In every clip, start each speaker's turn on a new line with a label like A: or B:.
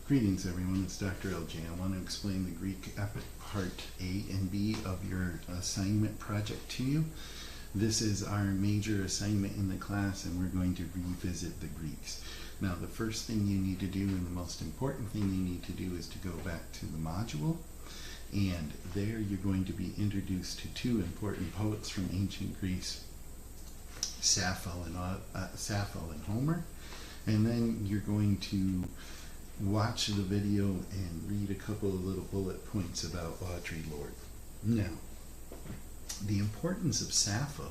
A: Greetings everyone, it's Dr. LJ. I want to explain the Greek epic part A and B of your assignment project to you. This is our major assignment in the class and we're going to revisit the Greeks. Now the first thing you need to do and the most important thing you need to do is to go back to the module, and there you're going to be introduced to two important poets from ancient Greece, Sappho and Homer, and then you're going to watch the video and read a couple of little bullet points about Audre Lorde. Now, the importance of Sappho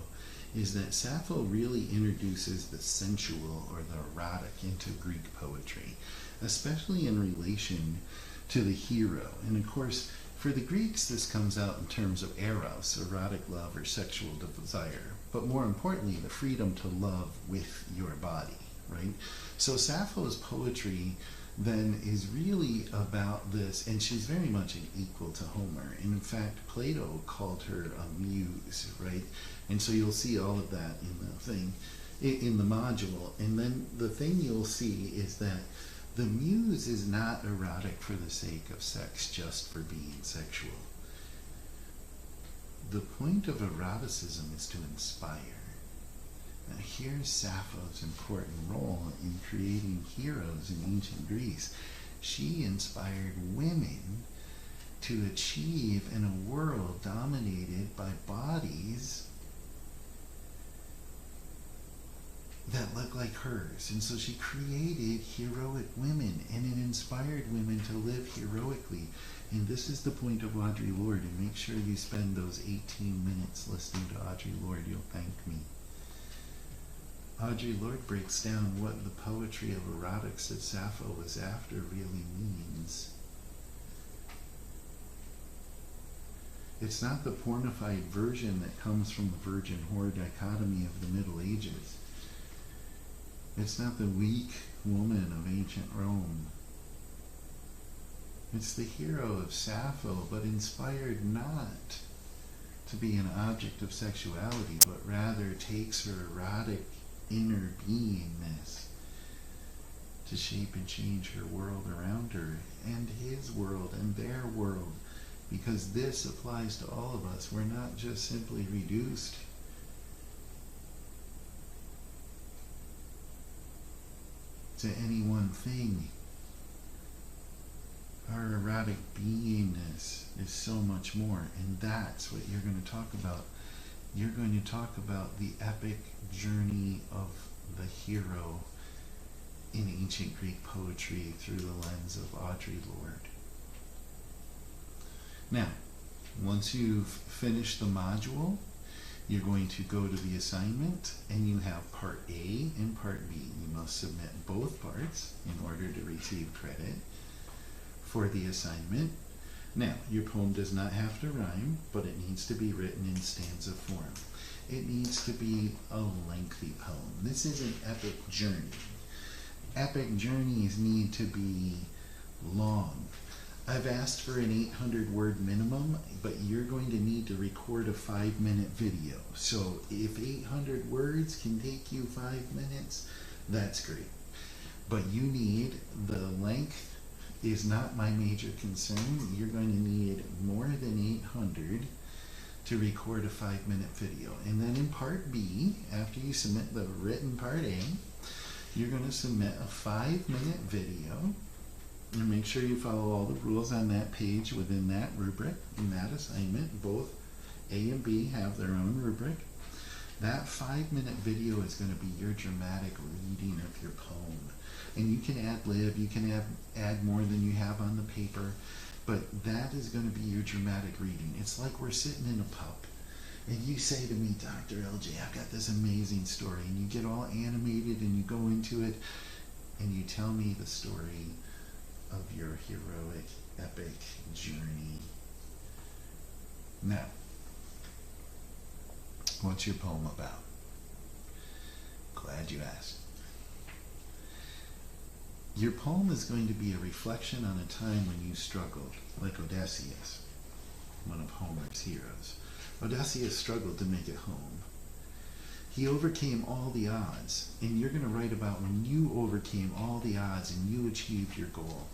A: is that Sappho really introduces the sensual or the erotic into Greek poetry, especially in relation to the hero. And of course, for the Greeks, this comes out in terms of eros, erotic love or sexual desire, but more importantly, the freedom to love with your body, right? So Sappho's poetry then is really about this, and she's very much an equal to Homer. And in fact, Plato called her a muse, right? And so you'll see all of that in the thing, in the module. And then the thing you'll see is that the muse is not erotic for the sake of sex, just for being sexual. The point of eroticism is to inspire. Now here's Sappho's important role in creating heroes in ancient Greece. She inspired women to achieve in a world dominated by bodies that look like hers. And so she created heroic women, and it inspired women to live heroically. And this is the point of Audre Lorde, and make sure you spend those 18 minutes listening to Audre Lorde. You'll thank me. Audre Lorde breaks down what the poetry of erotics that Sappho was after really means. It's not the pornified version that comes from the virgin whore dichotomy of the Middle Ages. It's not the weak woman of ancient Rome. It's the hero of Sappho, but inspired not to be an object of sexuality, but rather takes her erotic inner beingness to shape and change her world around her, and his world and their world, because this applies to all of us. We're not just simply reduced to any one thing. Our erotic beingness is so much more, and that's what you're going to talk about. You're going to talk about the epic journey of the hero in ancient Greek poetry through the lens of Audre Lorde. Now, once you've finished the module, you're going to go to the assignment, and you have part A and part B. You must submit both parts in order to receive credit for the assignment. Now, your poem does not have to rhyme, but it needs to be written in stanza form. It needs to be a lengthy poem. This is an epic journey. Epic journeys need to be long. I've asked for an 800-word minimum, but you're going to need to record a 5-minute video. So if 800 words can take you 5 minutes, that's great. But you need, the length is not my major concern. You're going to need more than 800 to record a 5-minute video. And then in part B, after you submit the written part A, you're going to submit a 5-minute video, and make sure you follow all the rules on that page within that rubric, in that assignment. Both A and B have their own rubric. That 5-minute video is going to be your dramatic reading of your poem. And you can ad-lib, you can add more than you have on the paper, but that is going to be your dramatic reading. It's like we're sitting in a pub, and you say to me, Dr. LJ, I've got this amazing story, and you get all animated, and you go into it, and you tell me the story of your heroic, epic journey. Now, what's your poem about? Glad you asked. Your poem is going to be a reflection on a time when you struggled, like Odysseus, one of Homer's heroes. Odysseus struggled to make it home. He overcame all the odds, and you're going to write about when you overcame all the odds and you achieved your goal.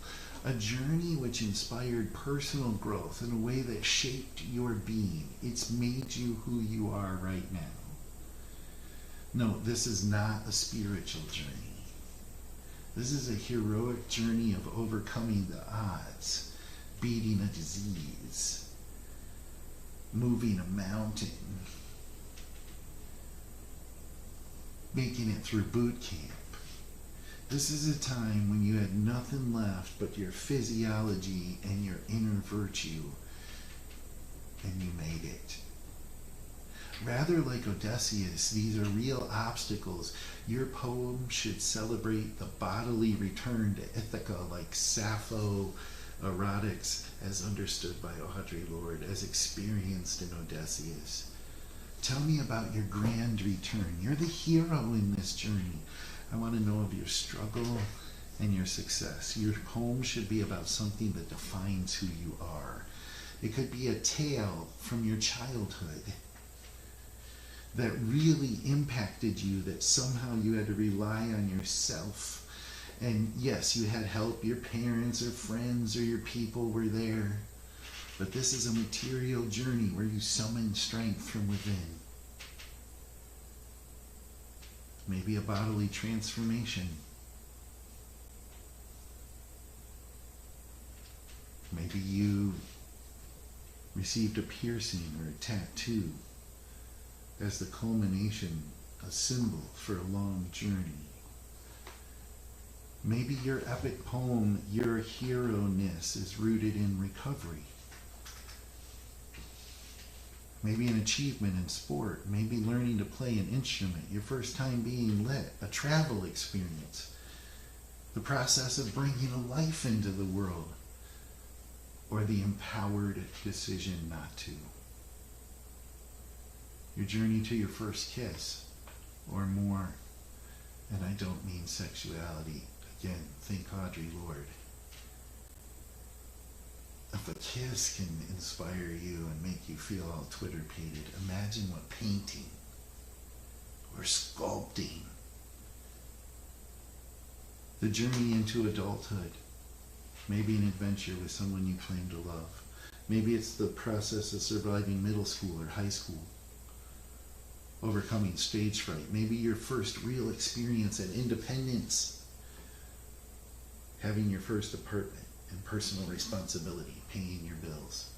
A: A journey which inspired personal growth in a way that shaped your being. It's made you who you are right now. No, this is not a spiritual journey. This is a heroic journey of overcoming the odds, beating a disease, moving a mountain, making it through boot camp. This is a time when you had nothing left but your physiology and your inner virtue, and you made it. Rather like Odysseus, these are real obstacles. Your poem should celebrate the bodily return to Ithaca like Sappho erotics as understood by Audre Lorde, as experienced in Odysseus. Tell me about your grand return. You're the hero in this journey. I want to know of your struggle and your success. Your poem should be about something that defines who you are. It could be a tale from your childhood that really impacted you, that somehow you had to rely on yourself. And yes, you had help, your parents or friends or your people were there. But this is a material journey where you summon strength from within. Maybe a bodily transformation. Maybe you received a piercing or a tattoo as the culmination, a symbol for a long journey. Maybe your epic poem, your hero-ness, is rooted in recovery. Maybe an achievement in sport, maybe learning to play an instrument, your first time being lit, a travel experience, the process of bringing a life into the world, or the empowered decision not to. Your journey to your first kiss, or more, and I don't mean sexuality. Again, think Audre Lorde. If a kiss can inspire you and make you feel all Twitter-pated, imagine what painting or sculpting. The journey into adulthood. Maybe an adventure with someone you claim to love. Maybe it's the process of surviving middle school or high school. Overcoming stage fright. Maybe your first real experience at independence. Having your first apartment and personal responsibility, paying your bills.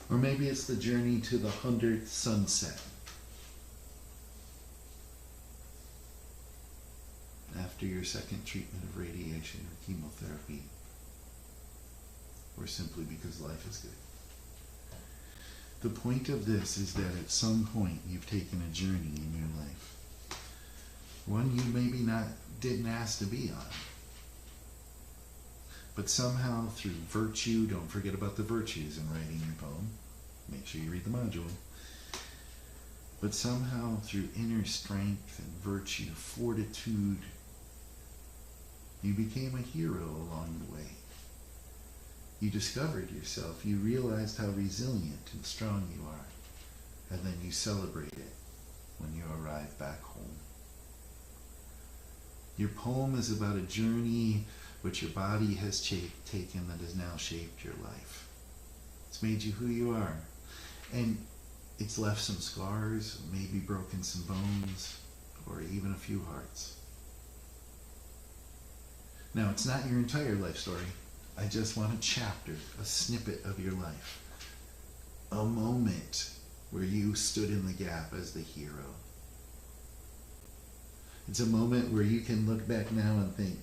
A: Or maybe it's the journey to the 100th sunset. After your second treatment of radiation or chemotherapy. Or simply because life is good. The point of this is that at some point you've taken a journey in your life. One you maybe didn't ask to be on. But somehow through virtue, don't forget about the virtues in writing your poem. Make sure you read the module. But somehow through inner strength and virtue, fortitude, you became a hero along the way. You discovered yourself. You realized how resilient and strong you are. And then you celebrate it when you arrive back home. Your poem is about a journey which your body has taken that has now shaped your life. It's made you who you are. And it's left some scars, maybe broken some bones, or even a few hearts. Now, it's not your entire life story. I just want a chapter, a snippet of your life. A moment where you stood in the gap as the hero. It's a moment where you can look back now and think,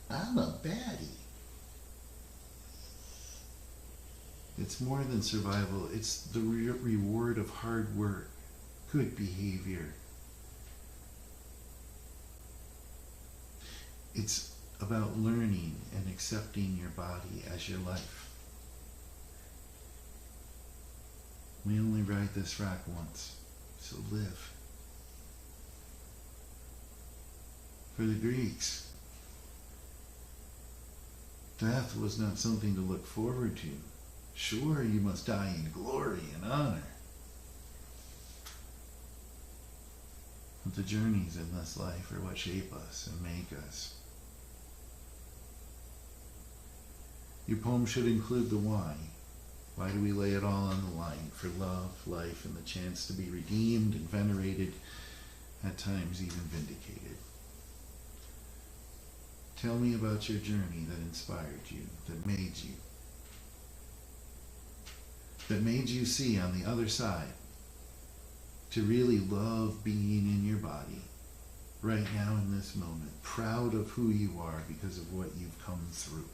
A: I'm a baddie. It's more than survival. It's the reward of hard work, good behavior. It's about learning and accepting your body as your life. We only ride this rock once, so live. For the Greeks, death was not something to look forward to. Sure, you must die in glory and honor. But the journeys in this life are what shape us and make us. Your poem should include the why. Why do we lay it all on the line? For love, life, and the chance to be redeemed and venerated, at times even vindicated. Tell me about your journey that inspired you, that made you see on the other side, to really love being in your body, right now in this moment, proud of who you are because of what you've come through.